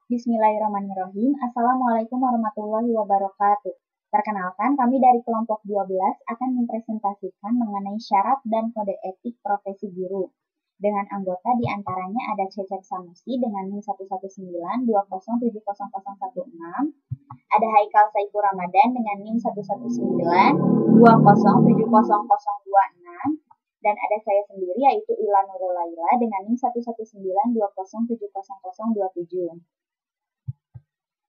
Bismillahirrahmanirrahim. Assalamualaikum warahmatullahi wabarakatuh. Perkenalkan, kami dari kelompok 12 akan mempresentasikan mengenai syarat dan kode etik profesi guru. Dengan anggota diantaranya ada Cecep Sanusi dengan NIM 11920700016, ada Haikal Saifur Ramadan dengan NIM 11920700026, dan ada saya sendiri yaitu Ila Nurul Laila dengan NIM 11920700027.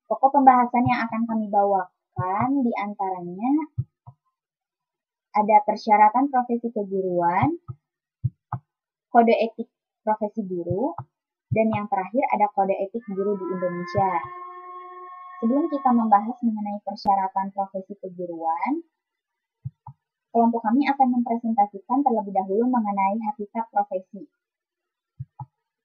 Pokok pembahasan yang akan kami bawakan diantaranya ada persyaratan profesi keguruan, kode etik profesi guru, dan yang terakhir ada kode etik guru di Indonesia. Sebelum kita membahas mengenai persyaratan profesi keguruan, kelompok kami akan mempresentasikan terlebih dahulu mengenai hakikat profesi.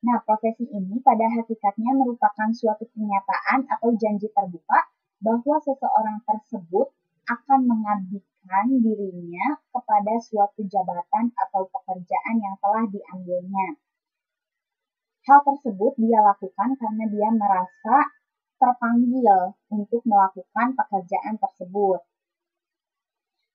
Nah, profesi ini pada hakikatnya merupakan suatu pernyataan atau janji terbuka bahwa seseorang tersebut akan mengabdikan dirinya kepada suatu jabatan atau pekerjaan yang telah diambilnya. Hal tersebut dia lakukan karena dia merasa terpanggil untuk melakukan pekerjaan tersebut.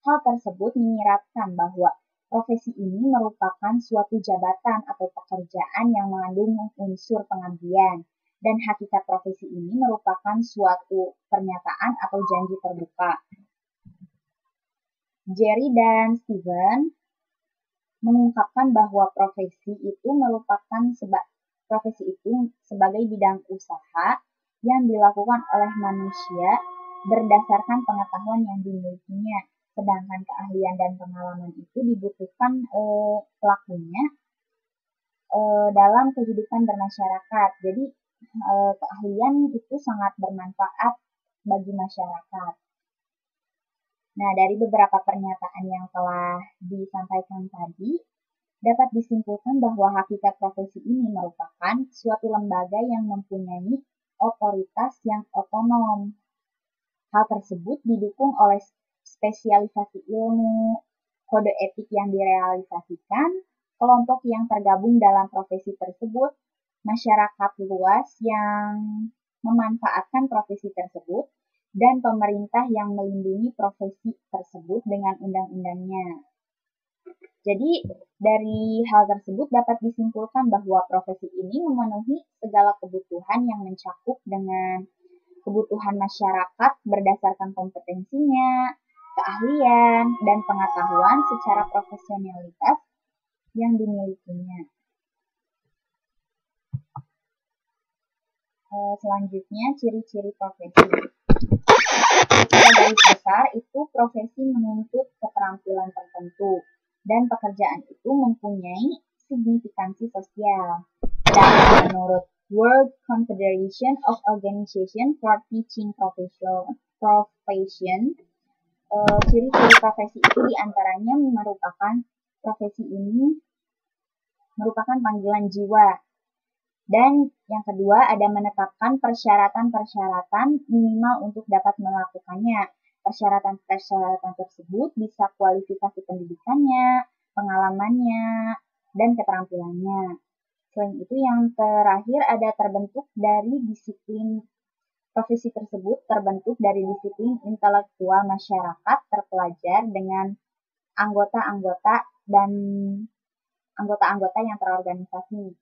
Hal tersebut menyiratkan bahwa profesi ini merupakan suatu jabatan atau pekerjaan yang mengandung unsur pengabdian, dan hakikat profesi ini merupakan suatu pernyataan atau janji terbuka. Jerry dan Steven mengungkapkan bahwa profesi itu sebagai bidang usaha yang dilakukan oleh manusia berdasarkan pengetahuan yang dimilikinya. Sedangkan keahlian dan pengalaman itu dibutuhkan pelakunya dalam kehidupan bermasyarakat. Jadi keahlian itu sangat bermanfaat bagi masyarakat. Nah, dari beberapa pernyataan yang telah disampaikan tadi, dapat disimpulkan bahwa hakikat profesi ini merupakan suatu lembaga yang mempunyai otoritas yang otonom. Hal tersebut didukung oleh spesialisasi ilmu, kode etik yang direalisasikan, kelompok yang tergabung dalam profesi tersebut, masyarakat luas yang memanfaatkan profesi tersebut, dan pemerintah yang melindungi profesi tersebut dengan undang-undangnya. Jadi, dari hal tersebut dapat disimpulkan bahwa profesi ini memenuhi segala kebutuhan yang mencakup dengan kebutuhan masyarakat berdasarkan kompetensinya, keahlian, dan pengetahuan secara profesionalitas yang dimilikinya. Selanjutnya, ciri-ciri profesi. Secara garis besar, itu profesi menuntut keterampilan tertentu, dan pekerjaan itu mempunyai signifikansi sosial. Dan menurut World Confederation of Organization for Teaching Profession, ciri-ciri profesi itu diantaranya profesi ini merupakan panggilan jiwa. Dan yang kedua ada menetapkan persyaratan-persyaratan minimal untuk dapat melakukannya. Persyaratan-persyaratan tersebut bisa kualifikasi pendidikannya, pengalamannya, dan keterampilannya. Selain itu yang terakhir ada profesi tersebut terbentuk dari disiplin intelektual masyarakat terpelajar dengan anggota-anggota yang terorganisasi.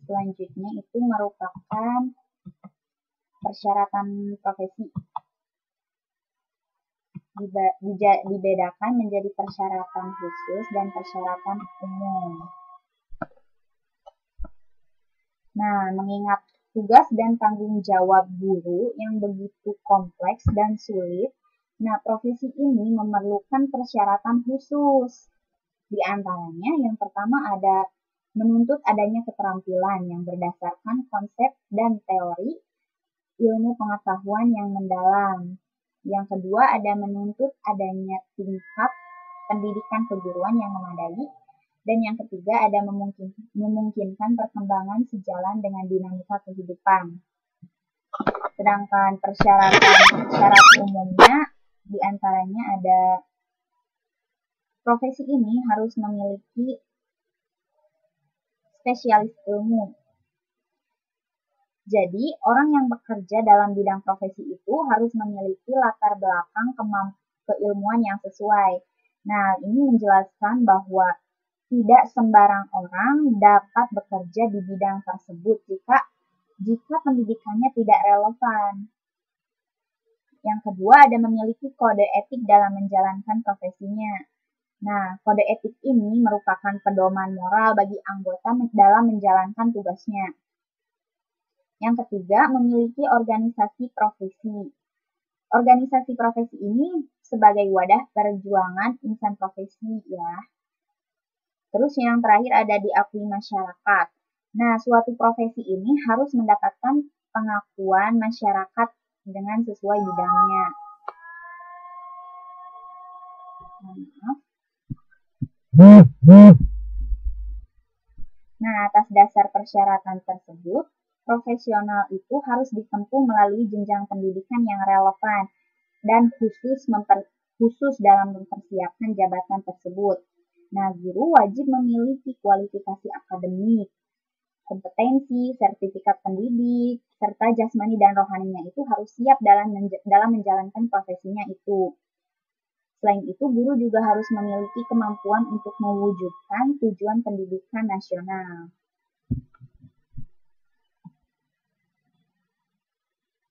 Selanjutnya itu merupakan persyaratan profesi. Dibedakan menjadi persyaratan khusus dan persyaratan umum. Nah, mengingat tugas dan tanggung jawab guru yang begitu kompleks dan sulit, nah profesi ini memerlukan persyaratan khusus. Di antaranya yang pertama ada menuntut adanya keterampilan yang berdasarkan konsep dan teori ilmu pengetahuan yang mendalam. Yang kedua ada menuntut adanya tingkat pendidikan keguruan yang memadai. Dan yang ketiga ada memungkinkan perkembangan sejalan dengan dinamika kehidupan. Sedangkan syarat umumnya diantaranya ada profesi ini harus memiliki spesialis ilmu. Jadi, orang yang bekerja dalam bidang profesi itu harus memiliki latar belakang keilmuan yang sesuai. Nah, ini menjelaskan bahwa tidak sembarang orang dapat bekerja di bidang tersebut jika pendidikannya tidak relevan. Yang kedua, ada memiliki kode etik dalam menjalankan profesinya. Nah, kode etik ini merupakan pedoman moral bagi anggota dalam menjalankan tugasnya. Yang ketiga, memiliki organisasi profesi. Organisasi profesi ini sebagai wadah perjuangan insan profesi ya. Terus yang terakhir ada diakui masyarakat. Nah, suatu profesi ini harus mendapatkan pengakuan masyarakat dengan sesuai bidangnya. Nah, atas dasar persyaratan tersebut, profesional itu harus ditempuh melalui jenjang pendidikan yang relevan dan khusus dalam mempersiapkan jabatan tersebut. Nah, guru wajib memiliki kualifikasi akademik, kompetensi, sertifikat pendidik, serta jasmani dan rohaninya itu harus siap dalam menjalankan profesinya itu. Selain itu, guru juga harus memiliki kemampuan untuk mewujudkan tujuan pendidikan nasional.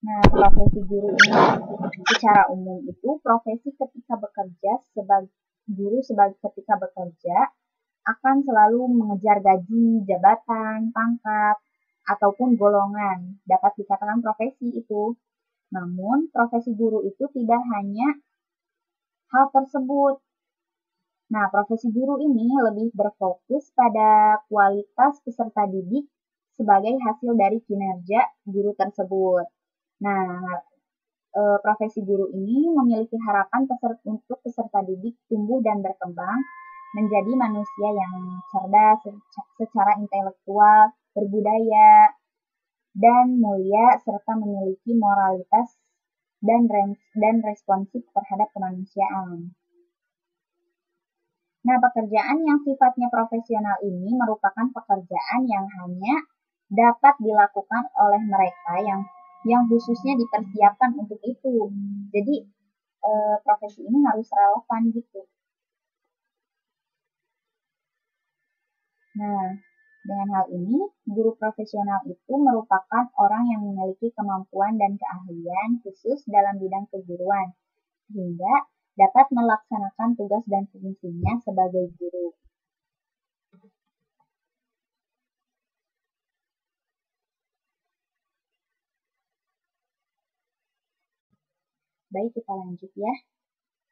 Nah, profesi guru ini secara umum itu profesi ketika bekerja ketika bekerja akan selalu mengejar gaji, jabatan, pangkat, ataupun golongan. Dapat dikatakan profesi itu. Namun, profesi guru itu tidak hanya hal tersebut. Nah, profesi guru ini lebih berfokus pada kualitas peserta didik sebagai hasil dari kinerja guru tersebut. Nah, profesi guru ini memiliki harapan untuk peserta didik tumbuh dan berkembang menjadi manusia yang cerdas secara intelektual, berbudaya, dan mulia, serta memiliki moralitas dan responsif terhadap kemanusiaan. Nah, pekerjaan yang sifatnya profesional ini merupakan pekerjaan yang hanya dapat dilakukan oleh mereka yang khususnya dipersiapkan untuk itu. Jadi, profesi ini harus relevan gitu. Nah, dengan hal ini, guru profesional itu merupakan orang yang memiliki kemampuan dan keahlian khusus dalam bidang keguruan, sehingga dapat melaksanakan tugas dan fungsinya sebagai guru. Baik, kita lanjut ya,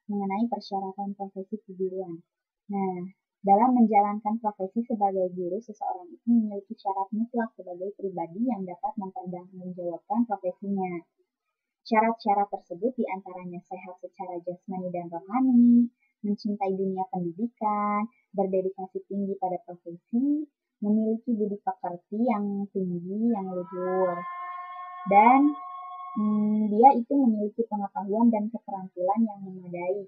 mengenai persyaratan profesi keguruan. Nah, dalam menjalankan profesi sebagai guru, seseorang itu memiliki syarat mutlak sebagai pribadi yang dapat mempertanggungjawabkan profesinya. Syarat-syarat tersebut diantaranya sehat secara jasmani dan rohani, mencintai dunia pendidikan, berdedikasi tinggi pada profesi, memiliki budi pekerti yang tinggi, yang luhur, dan dia itu memiliki pengetahuan dan keterampilan yang memadai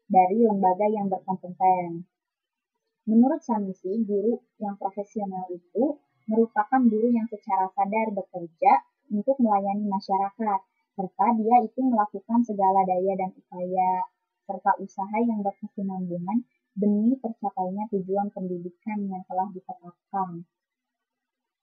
dari lembaga yang berkompeten. Menurut Sanusi, guru yang profesional itu merupakan guru yang secara sadar bekerja untuk melayani masyarakat, serta dia itu melakukan segala daya dan upaya serta usaha yang berkesinambungan demi tercapainya tujuan pendidikan yang telah ditetapkan.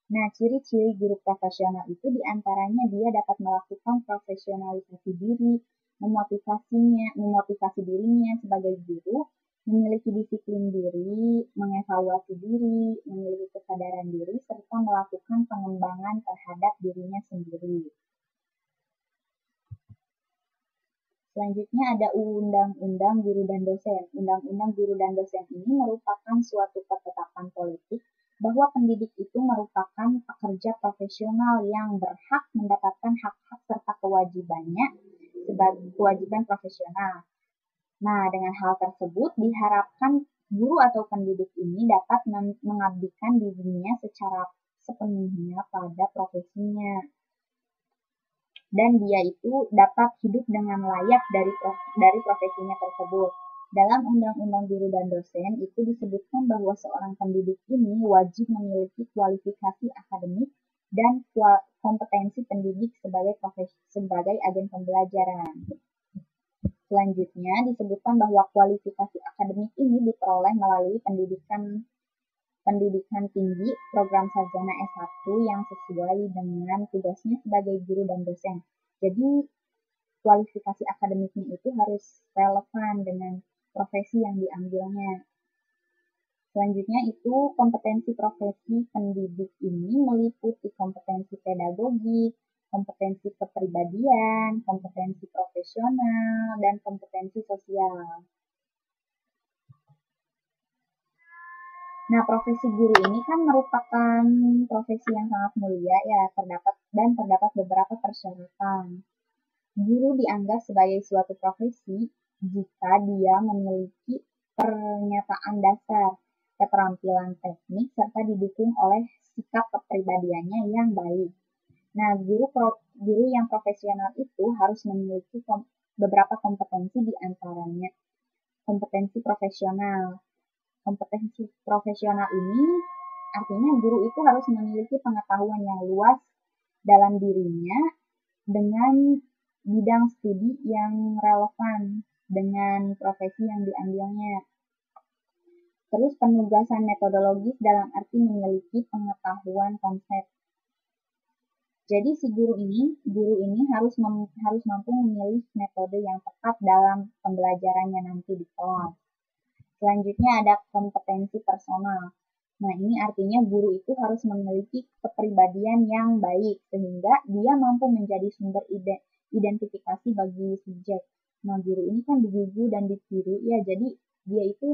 Nah, ciri-ciri guru profesional itu diantaranya dia dapat melakukan profesionalisasi diri, memotivasi dirinya sebagai guru, memiliki disiplin diri, mengevaluasi diri, memiliki kesadaran diri, serta melakukan pengembangan terhadap dirinya sendiri. Selanjutnya ada Undang-Undang Guru dan Dosen. Undang-Undang Guru dan Dosen ini merupakan suatu ketetapan politik bahwa pendidik itu merupakan pekerja profesional yang berhak mendapatkan hak-hak serta kewajibannya sebagai kewajiban profesional. Nah, dengan hal tersebut diharapkan guru atau pendidik ini dapat mengabdikan dirinya secara sepenuhnya pada profesinya. Dan dia itu dapat hidup dengan layak dari profesinya tersebut. Dalam Undang-Undang Guru dan Dosen itu disebutkan bahwa seorang pendidik ini wajib memiliki kualifikasi akademik dan kompetensi pendidik sebagai agen pembelajaran. Selanjutnya disebutkan bahwa kualifikasi akademik ini diperoleh melalui pendidikan tinggi, program sarjana S1 yang sesuai dengan tugasnya sebagai guru dan dosen. Jadi kualifikasi akademiknya itu harus relevan dengan profesi yang diambilnya. Selanjutnya itu kompetensi profesi pendidik ini meliputi kompetensi pedagogik, kompetensi kepribadian, kompetensi profesional, dan kompetensi sosial. Nah, profesi guru ini kan merupakan profesi yang sangat mulia ya, terdapat beberapa persyaratan. Guru dianggap sebagai suatu profesi jika dia memiliki pernyataan dasar, keterampilan teknik, serta didukung oleh sikap kepribadiannya yang baik. Nah, guru yang profesional itu harus memiliki beberapa kompetensi di antaranya. Kompetensi profesional. Kompetensi profesional ini artinya guru itu harus memiliki pengetahuan yang luas dalam dirinya dengan bidang studi yang relevan dengan profesi yang diambilnya. Terus penugasan metodologis dalam arti memiliki pengetahuan konsep. Jadi si guru ini harus mampu memilih metode yang tepat dalam pembelajarannya nanti di kelas. Selanjutnya ada kompetensi personal. Nah, ini artinya guru itu harus memiliki kepribadian yang baik sehingga dia mampu menjadi sumber identifikasi bagi subjek. Nah, guru ini kan digugu dan ditiru ya, jadi dia itu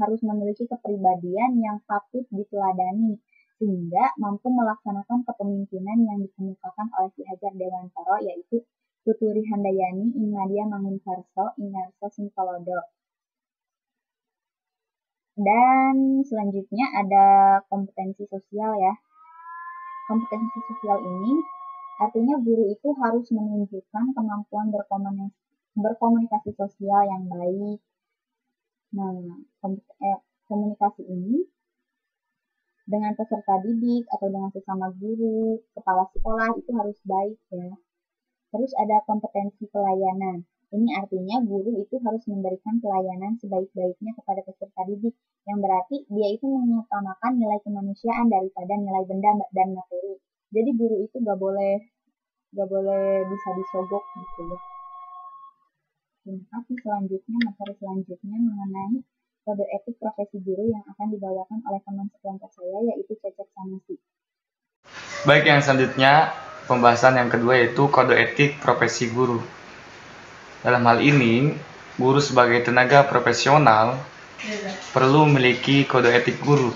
harus memiliki kepribadian yang patut diteladani sehingga mampu melaksanakan kepemimpinan yang dikemukakan oleh Ki Hajar Dewantara, yaitu Tuturi Handayani, Ingmadia Mangunkarso, Ingarso Singkolodo. Dan selanjutnya ada kompetensi sosial ya. Kompetensi sosial ini artinya guru itu harus menunjukkan kemampuan berkomunikasi sosial yang baik. Nah, komunikasi ini dengan peserta didik atau dengan sesama guru, kepala sekolah itu harus baik ya. Terus ada kompetensi pelayanan. Ini artinya guru itu harus memberikan pelayanan sebaik-baiknya kepada peserta didik, yang berarti dia itu mengutamakan nilai kemanusiaan daripada nilai benda dan materi. Jadi guru itu gak boleh bisa disogok gitu ya. Terima kasih. Materi selanjutnya mengenai kode etik profesi guru yang akan dibawakan oleh teman sekelompok saya, yaitu Cecep Sanusi. Baik, yang selanjutnya pembahasan yang kedua yaitu kode etik profesi guru. Dalam hal ini, guru sebagai tenaga profesional perlu memiliki kode etik guru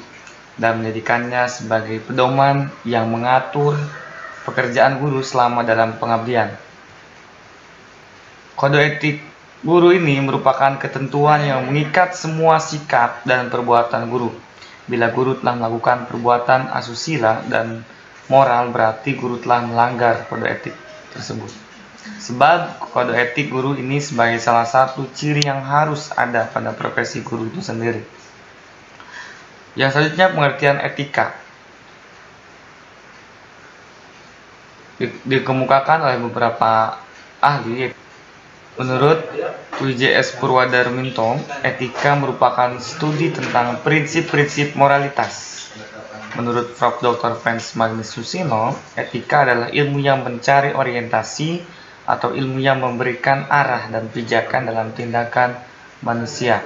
dan menjadikannya sebagai pedoman yang mengatur pekerjaan guru selama dalam pengabdian. Kode etik guru ini merupakan ketentuan yang mengikat semua sikap dan perbuatan guru. Bila guru telah melakukan perbuatan asusila dan moral, berarti guru telah melanggar kode etik tersebut. Sebab kode etik guru ini sebagai salah satu ciri yang harus ada pada profesi guru itu sendiri. Yang selanjutnya pengertian etika. Dikemukakan oleh beberapa ahli. Menurut W.J.S. Purwadarminto, etika merupakan studi tentang prinsip-prinsip moralitas. Menurut Prof. Dr. Frans Magnus Susino, etika adalah ilmu yang mencari orientasi atau ilmu yang memberikan arah dan pijakan dalam tindakan manusia.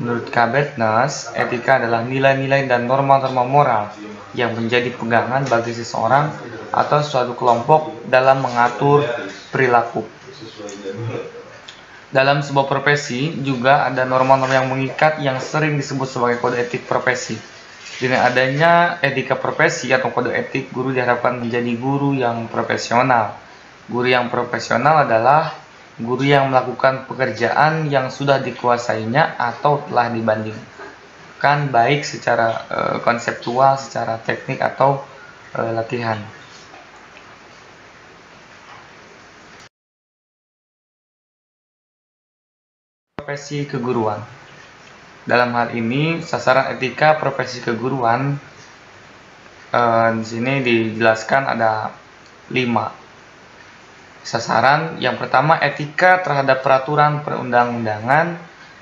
Menurut Kabetnas, etika adalah nilai-nilai dan norma-norma moral yang menjadi pegangan bagi seseorang atau suatu kelompok dalam mengatur perilaku. Dalam sebuah profesi juga ada norma-norma yang mengikat yang sering disebut sebagai kode etik profesi. Dengan adanya etika profesi atau kode etik, guru diharapkan menjadi guru yang profesional. Guru yang profesional adalah guru yang melakukan pekerjaan yang sudah dikuasainya atau telah dibandingkan baik secara konseptual, secara teknik atau latihan. Profesi keguruan. Dalam hal ini, sasaran etika profesi keguruan di sini dijelaskan ada 5 sasaran. Yang pertama, etika terhadap peraturan perundang-undangan,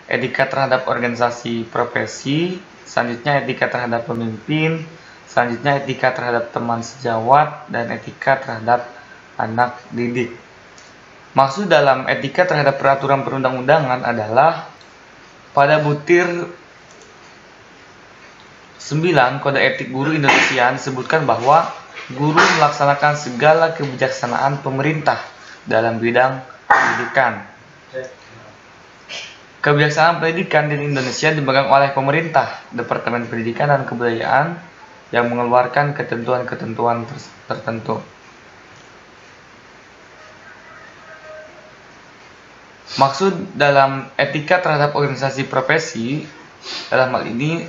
etika terhadap organisasi profesi, selanjutnya etika terhadap pemimpin, selanjutnya etika terhadap teman sejawat, dan etika terhadap anak didik. Maksud dalam etika terhadap peraturan perundang-undangan adalah pada butir 9 Kode Etik Guru Indonesia disebutkan bahwa guru melaksanakan segala kebijaksanaan pemerintah dalam bidang pendidikan. Kebijaksanaan pendidikan di Indonesia dipegang oleh pemerintah, Departemen Pendidikan dan Kebudayaan yang mengeluarkan ketentuan-ketentuan tertentu. Maksud dalam etika terhadap organisasi profesi, dalam hal ini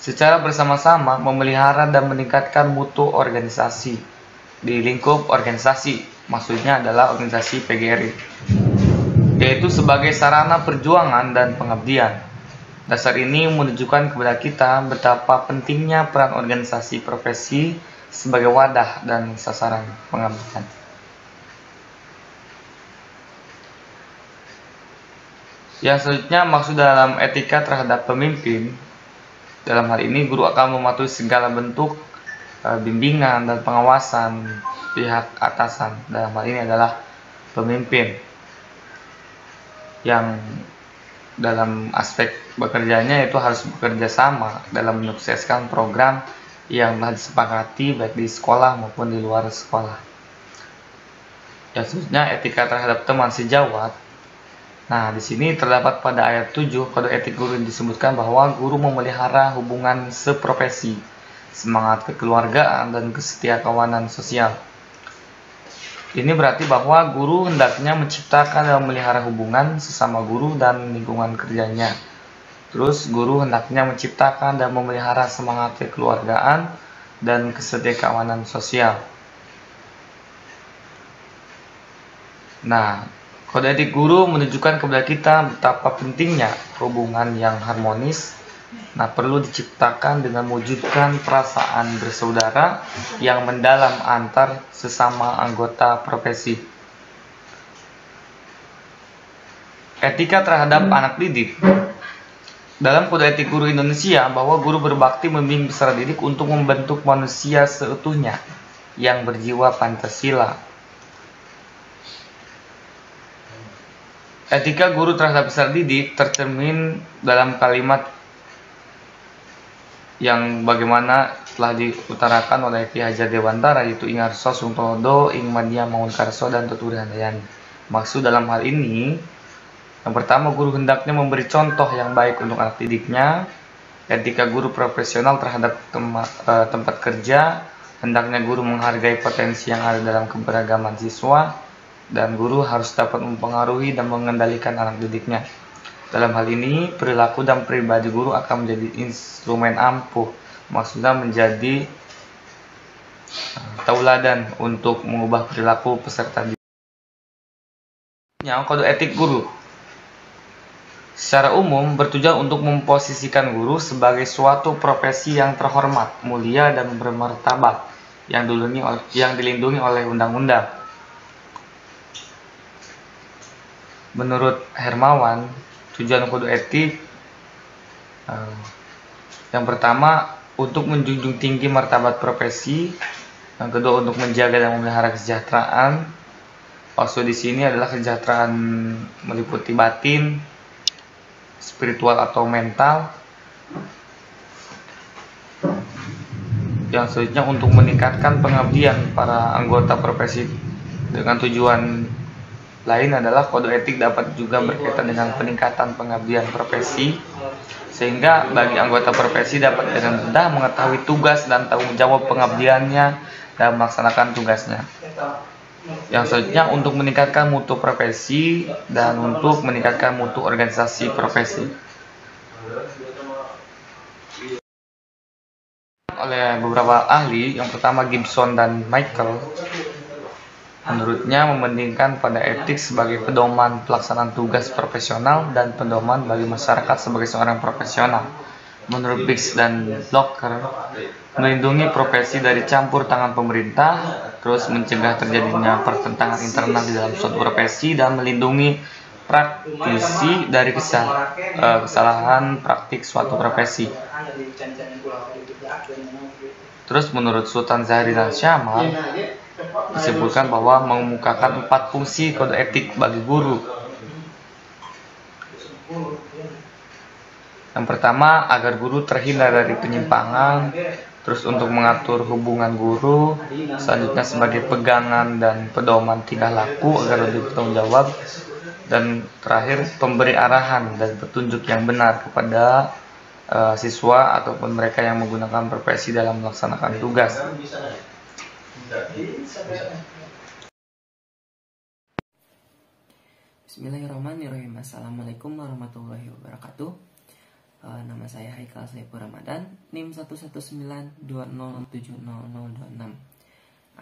secara bersama-sama memelihara dan meningkatkan mutu organisasi di lingkup organisasi, maksudnya adalah organisasi PGRI, yaitu sebagai sarana perjuangan dan pengabdian. Dasar ini menunjukkan kepada kita betapa pentingnya peran organisasi profesi sebagai wadah dan sasaran pengabdian. Yang selanjutnya, maksud dalam etika terhadap pemimpin, dalam hal ini guru akan mematuhi segala bentuk bimbingan dan pengawasan pihak atasan. Dalam hal ini adalah pemimpin yang dalam aspek bekerjanya itu harus bekerja sama dalam menyukseskan program yang telah disepakati baik di sekolah maupun di luar sekolah. Yang selanjutnya, etika terhadap teman sejawat. Nah, di sini terdapat pada ayat 7 Kode Etik Guru disebutkan bahwa guru memelihara hubungan seprofesi, semangat kekeluargaan, dan kesetiakawanan sosial. Ini berarti bahwa guru hendaknya menciptakan dan memelihara hubungan sesama guru dan lingkungan kerjanya. Terus, guru hendaknya menciptakan dan memelihara semangat kekeluargaan dan kesetiakawanan sosial. Nah, Kode etik guru menunjukkan kepada kita betapa pentingnya hubungan yang harmonis. Nah, perlu diciptakan dengan mewujudkan perasaan bersaudara yang mendalam antar sesama anggota profesi. Etika terhadap anak didik. Dalam Kode Etik Guru Indonesia, bahwa guru berbakti membimbing peserta didik untuk membentuk manusia seutuhnya yang berjiwa Pancasila. Etika guru terhadap peserta didik tercermin dalam kalimat yang bagaimana telah diutarakan oleh Ki Hajar Dewantara, yaitu Ing Arso Sungtodo, Ing Madya Mangunkarso, dan Tuturi Handayani. Maksud dalam hal ini, yang pertama, guru hendaknya memberi contoh yang baik untuk anak didiknya. Etika guru profesional terhadap tempat kerja, hendaknya guru menghargai potensi yang ada dalam keberagaman siswa, dan guru harus dapat mempengaruhi dan mengendalikan anak didiknya. Dalam hal ini, perilaku dan pribadi guru akan menjadi instrumen ampuh, maksudnya menjadi tauladan untuk mengubah perilaku peserta didik. Kode etik guru secara umum bertujuan untuk memposisikan guru sebagai suatu profesi yang terhormat, mulia, dan bermartabat yang dilindungi oleh undang-undang. Menurut Hermawan, tujuan kode etik yang pertama untuk menjunjung tinggi martabat profesi, yang kedua untuk menjaga dan memelihara kesejahteraan. Maksud di sini adalah kesejahteraan meliputi batin, spiritual atau mental. Yang selanjutnya untuk meningkatkan pengabdian para anggota profesi. Dengan tujuan lain adalah kode etik dapat juga berkaitan dengan peningkatan pengabdian profesi, sehingga bagi anggota profesi dapat dengan mudah mengetahui tugas dan tanggung jawab pengabdiannya dalam melaksanakan tugasnya. Yang selanjutnya untuk meningkatkan mutu profesi dan untuk meningkatkan mutu organisasi profesi. Oleh beberapa ahli, yang pertama Gibson dan Michael, Menurutnya mementingkan pada etik sebagai pedoman pelaksanaan tugas profesional dan pedoman bagi masyarakat sebagai seorang profesional. Menurut Biggs dan Blocker, melindungi profesi dari campur tangan pemerintah, terus mencegah terjadinya pertentangan internal di dalam suatu profesi, dan melindungi praktisi dari kesalahan praktik suatu profesi. Terus menurut Sultan Zahri dan Syamal, disebutkan bahwa mengemukakan 4 fungsi kode etik bagi guru. Yang pertama, agar guru terhindar dari penyimpangan. Terus untuk mengatur hubungan guru. Selanjutnya sebagai pegangan dan pedoman tingkah laku agar lebih bertanggung jawab. Dan terakhir, pemberi arahan dan petunjuk yang benar kepada siswa ataupun mereka yang menggunakan profesi dalam melaksanakan tugas. Bismillahirrahmanirrahim. Assalamualaikum warahmatullahi wabarakatuh. Nama saya Haikal Saiful Ramadan, NIM 11920700026.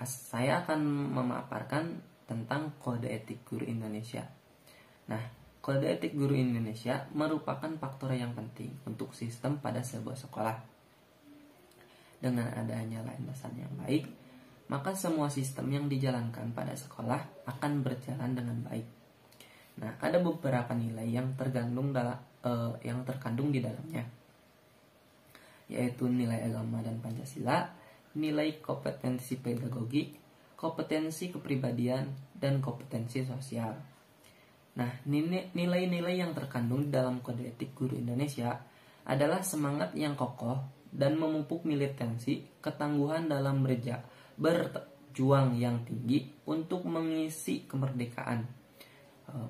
Saya akan memaparkan tentang kode etik guru Indonesia. Nah, kode etik guru Indonesia merupakan faktor yang penting untuk sistem pada sebuah sekolah. Dengan adanya landasan yang baik, maka semua sistem yang dijalankan pada sekolah akan berjalan dengan baik. Nah, ada beberapa nilai yang terkandung di dalamnya, yaitu nilai agama dan Pancasila, nilai kompetensi pedagogik, kompetensi kepribadian, dan kompetensi sosial. Nah, nilai-nilai yang terkandung dalam kode etik guru Indonesia adalah semangat yang kokoh dan memupuk militansi, ketangguhan dalam berjuang yang tinggi untuk mengisi kemerdekaan,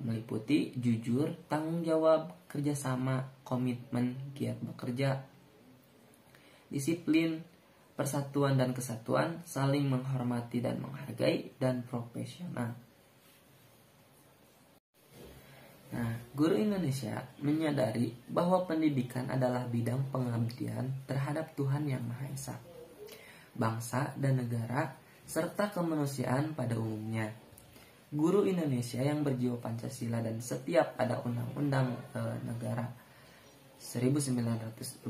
meliputi jujur, tanggung jawab, kerjasama, komitmen, giat bekerja, disiplin, persatuan dan kesatuan, saling menghormati dan menghargai, dan profesional. Nah, guru Indonesia menyadari bahwa pendidikan adalah bidang pengabdian terhadap Tuhan Yang Maha Esa, bangsa dan negara, serta kemanusiaan pada umumnya. Guru Indonesia yang berjiwa Pancasila dan setiap ada undang-undang negara 1945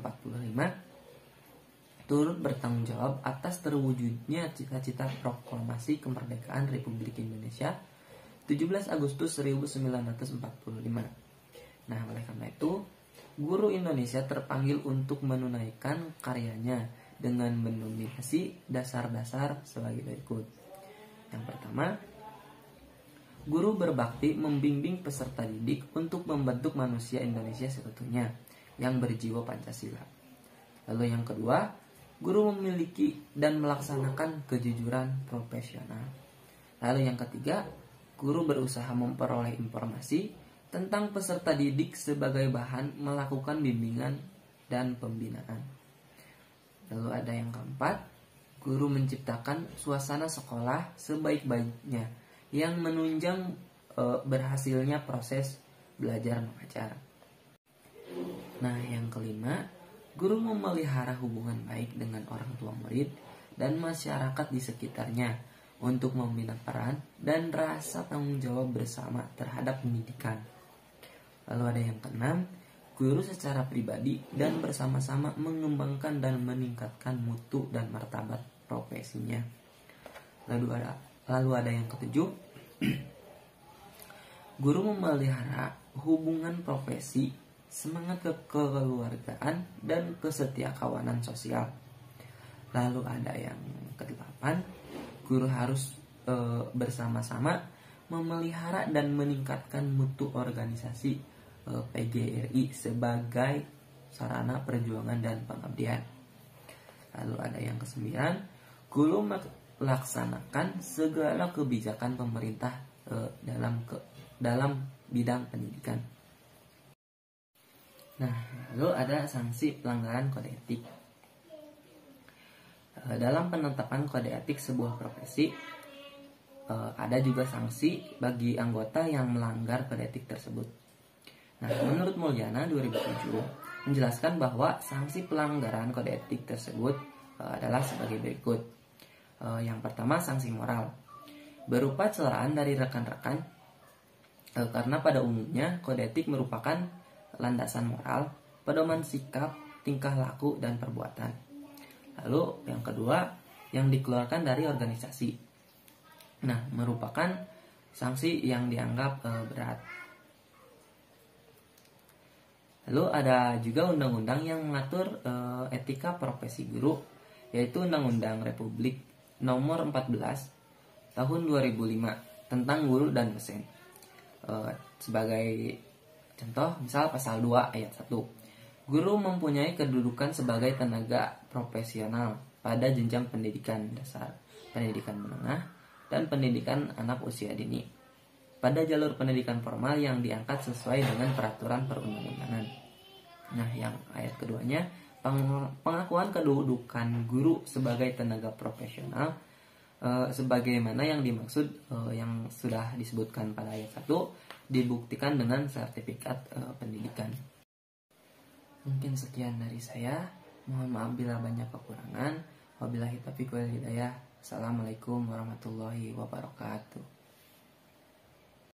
turut bertanggung jawab atas terwujudnya cita-cita proklamasi kemerdekaan Republik Indonesia 17 Agustus 1945. Nah, oleh karena itu, guru Indonesia terpanggil untuk menunaikan karyanya dengan mendominasi dasar-dasar sebagai berikut. Yang pertama, guru berbakti membimbing peserta didik untuk membentuk manusia Indonesia seutuhnya yang berjiwa Pancasila. Lalu yang kedua, guru memiliki dan melaksanakan kejujuran profesional. Lalu yang ketiga, guru berusaha memperoleh informasi tentang peserta didik sebagai bahan melakukan bimbingan dan pembinaan. Lalu ada yang keempat, guru menciptakan suasana sekolah sebaik-baiknya yang menunjang berhasilnya proses belajar mengajar. Nah, yang kelima, guru memelihara hubungan baik dengan orang tua murid dan masyarakat di sekitarnya untuk membina peran dan rasa tanggung jawab bersama terhadap pendidikan. Lalu ada yang keenam, guru secara pribadi dan bersama-sama mengembangkan dan meningkatkan mutu dan martabat profesinya. Lalu ada yang ketujuh, guru memelihara hubungan profesi, semangat kekeluargaan, dan kesetiakawanan sosial. Lalu ada yang kedelapan, guru harus bersama-sama memelihara dan meningkatkan mutu organisasi PGRI sebagai sarana perjuangan dan pengabdian. Lalu ada yang kesembilan, guru melaksanakan segala kebijakan pemerintah dalam bidang pendidikan. Nah, lalu ada sanksi pelanggaran kode etik. Dalam penetapan kode etik sebuah profesi, ada juga sanksi bagi anggota yang melanggar kode etik tersebut. Nah, menurut Mulyana 2007 menjelaskan bahwa sanksi pelanggaran kode etik tersebut adalah sebagai berikut. Yang pertama, sanksi moral. berupa celaan dari rekan-rekan karena pada umumnya kode etik merupakan landasan moral, pedoman sikap, tingkah laku, dan perbuatan. Lalu yang kedua, yang dikeluarkan dari organisasi. Nah, merupakan sanksi yang dianggap berat. Lalu ada juga undang-undang yang mengatur etika profesi guru, yaitu Undang-Undang Republik Nomor 14 Tahun 2005 tentang guru dan dosen. Sebagai contoh, misal pasal 2 ayat 1. Guru mempunyai kedudukan sebagai tenaga profesional pada jenjang pendidikan dasar, pendidikan menengah, dan pendidikan anak usia dini pada jalur pendidikan formal yang diangkat sesuai dengan peraturan perundang-undangan. Nah, yang ayat keduanya, pengakuan kedudukan guru sebagai tenaga profesional sebagaimana yang dimaksud yang sudah disebutkan pada ayat 1 dibuktikan dengan sertifikat pendidikan. Mungkin sekian dari saya. Mohon maaf bila banyak kekurangan. Wabillahi taufiq wal hidayah. Assalamualaikum warahmatullahi wabarakatuh.